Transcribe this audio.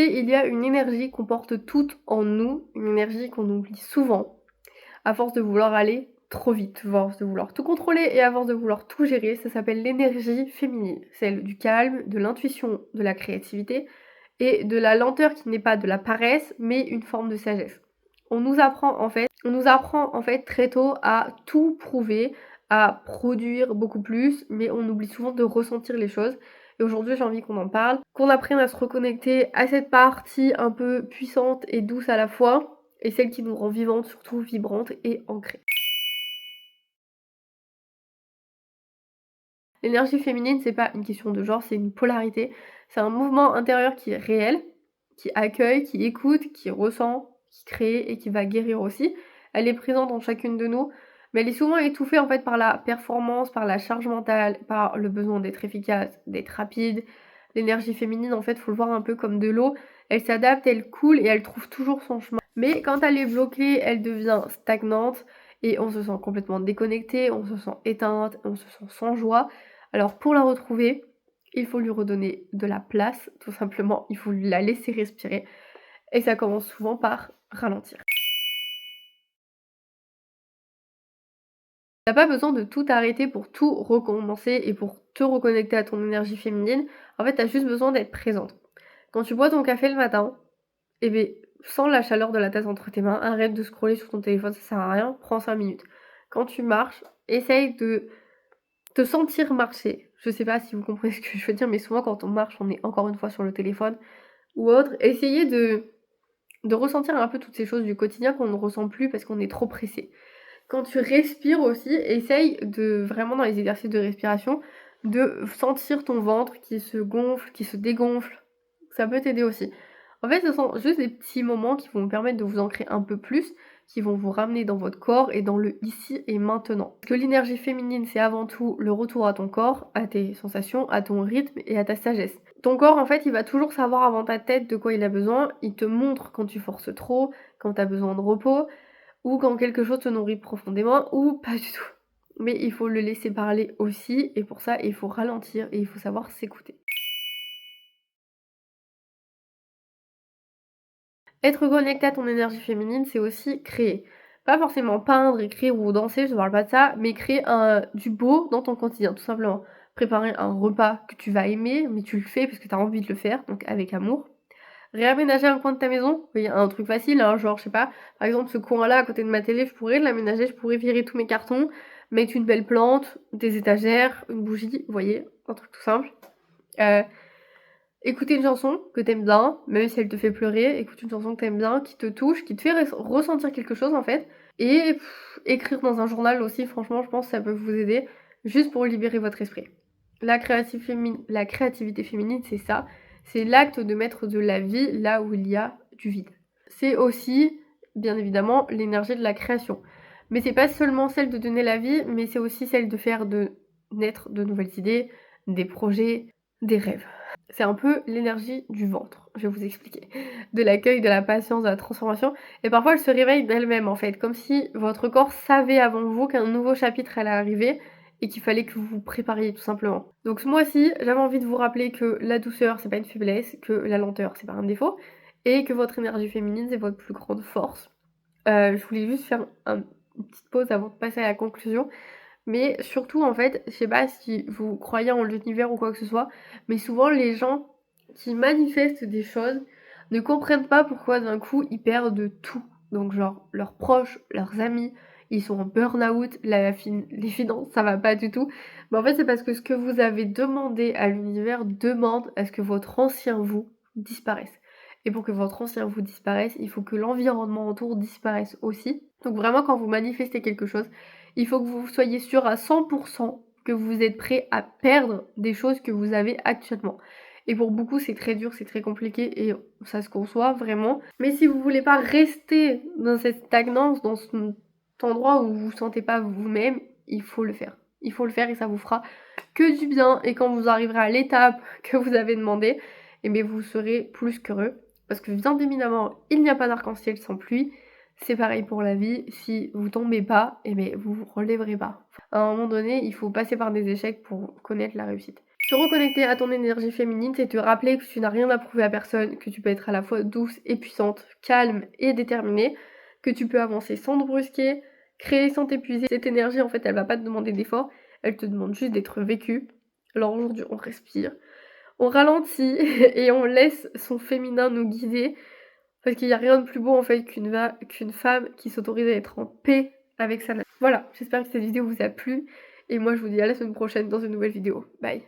Et il y a une énergie qu'on porte toutes en nous, une énergie qu'on oublie souvent, à force de vouloir aller trop vite, à force de vouloir tout contrôler et à force de vouloir tout gérer. Ça s'appelle l'énergie féminine, celle du calme, de l'intuition, de la créativité et de la lenteur qui n'est pas de la paresse, mais une forme de sagesse. On nous apprend en fait très tôt à tout prouver, à produire beaucoup plus, mais on oublie souvent de ressentir les choses. Et aujourd'hui, j'ai envie qu'on en parle, qu'on apprenne à se reconnecter à cette partie un peu puissante et douce à la fois, et celle qui nous rend vivantes, surtout vibrantes et ancrées. L'énergie féminine, c'est pas une question de genre, c'est une polarité. C'est un mouvement intérieur qui est réel, qui accueille, qui écoute, qui ressent, qui crée et qui va guérir aussi. Elle est présente en chacune de nous, mais elle est souvent étouffée en fait par la performance, par la charge mentale, par le besoin d'être efficace, d'être rapide. L'énergie féminine, en fait, faut le voir un peu comme de l'eau. Elle s'adapte, elle coule et elle trouve toujours son chemin. Mais quand elle est bloquée, elle devient stagnante et on se sent complètement déconnecté, on se sent éteinte, on se sent sans joie. Alors pour la retrouver, il faut lui redonner de la place, tout simplement, il faut la laisser respirer et ça commence souvent par ralentir. T'as pas besoin de tout arrêter pour tout recommencer et pour te reconnecter à ton énergie féminine, en fait t'as juste besoin d'être présente. Quand tu bois ton café le matin, eh bien, sens la chaleur de la tasse entre tes mains, arrête de scroller sur ton téléphone, ça sert à rien, prends 5 minutes. Quand tu marches, essaye de te sentir marcher. Je sais pas si vous comprenez ce que je veux dire, mais souvent quand on marche, on est encore une fois sur le téléphone ou autre. Essayez de ressentir un peu toutes ces choses du quotidien qu'on ne ressent plus parce qu'on est trop pressé. Quand tu respires aussi, essaye de vraiment dans les exercices de respiration, de sentir ton ventre qui se gonfle, qui se dégonfle. Ça peut t'aider aussi. En fait, ce sont juste des petits moments qui vont vous permettre de vous ancrer un peu plus, qui vont vous ramener dans votre corps et dans le ici et maintenant. Parce que l'énergie féminine, c'est avant tout le retour à ton corps, à tes sensations, à ton rythme et à ta sagesse. Ton corps, en fait, il va toujours savoir avant ta tête de quoi il a besoin. Il te montre quand tu forces trop, quand tu as besoin de repos, ou quand quelque chose te nourrit profondément, ou pas du tout. Mais il faut le laisser parler aussi, et pour ça, il faut ralentir et il faut savoir s'écouter. Être connecté à ton énergie féminine, c'est aussi créer. Pas forcément peindre, écrire ou danser, je ne parle pas de ça, mais créer du beau dans ton quotidien, tout simplement. Préparer un repas que tu vas aimer, mais tu le fais parce que tu as envie de le faire, donc avec amour. Réaménager un coin de ta maison, oui, un truc facile, hein, genre, je sais pas, par exemple, ce coin-là à côté de ma télé, je pourrais l'aménager, je pourrais virer tous mes cartons, mettre une belle plante, des étagères, une bougie, vous voyez, un truc tout simple. Euh, Écouter une chanson que t'aimes bien, même si elle te fait pleurer, écoute une chanson que t'aimes bien, qui te touche, qui te fait ressentir quelque chose en fait. Et écrire dans un journal aussi, franchement, je pense que ça peut vous aider, juste pour libérer votre esprit. La créativité féminine, c'est ça. C'est l'acte de mettre de la vie là où il y a du vide. C'est aussi, bien évidemment, l'énergie de la création. Mais c'est pas seulement celle de donner la vie, mais c'est aussi celle de faire naître de nouvelles idées, des projets, des rêves. C'est un peu l'énergie du ventre, je vais vous expliquer. De l'accueil, de la patience, de la transformation. Et parfois, elle se réveille d'elle-même, en fait. Comme si votre corps savait avant vous qu'un nouveau chapitre allait arriver et qu'il fallait que vous vous prépariez, tout simplement. Donc ce mois-ci, j'avais envie de vous rappeler que la douceur, c'est pas une faiblesse, que la lenteur, c'est pas un défaut, et que votre énergie féminine, c'est votre plus grande force. Je voulais juste faire une petite pause avant de passer à la conclusion. Mais surtout, en fait, je sais pas si vous croyez en l'univers ou quoi que ce soit, mais souvent les gens qui manifestent des choses ne comprennent pas pourquoi d'un coup ils perdent tout. Donc genre leurs proches, leurs amis, ils sont en burn-out, les finances, ça va pas du tout. Mais en fait, c'est parce que ce que vous avez demandé à l'univers demande à ce que votre ancien vous disparaisse. Et pour que votre ancien vous disparaisse, il faut que l'environnement autour disparaisse aussi. Donc vraiment, quand vous manifestez quelque chose, il faut que vous soyez sûr à 100% que vous êtes prêt à perdre des choses que vous avez actuellement. Et pour beaucoup, c'est très dur, c'est très compliqué et ça se conçoit vraiment. Mais si vous voulez pas rester dans cette stagnance, dans cet endroit où vous vous sentez pas vous-même, il faut le faire. Il faut le faire et ça vous fera que du bien. Et quand vous arriverez à l'étape que vous avez demandé, eh bien vous serez plus qu'heureux. Parce que bien évidemment, il n'y a pas d'arc-en-ciel sans pluie. C'est pareil pour la vie, si vous tombez pas, eh bien vous vous relèverez pas. À un moment donné, il faut passer par des échecs pour connaître la réussite. Se reconnecter à ton énergie féminine, c'est te rappeler que tu n'as rien à prouver à personne, que tu peux être à la fois douce et puissante, calme et déterminée, que tu peux avancer sans te brusquer, créer sans t'épuiser. Cette énergie, en fait, elle va pas te demander d'effort, elle te demande juste d'être vécue. Alors aujourd'hui, on respire, on ralentit et on laisse son féminin nous guider, parce qu'il y a rien de plus beau, en fait, qu'une femme qui s'autorise à être en paix avec sa nature. Voilà, j'espère que cette vidéo vous a plu et moi je vous dis à la semaine prochaine dans une nouvelle vidéo. Bye.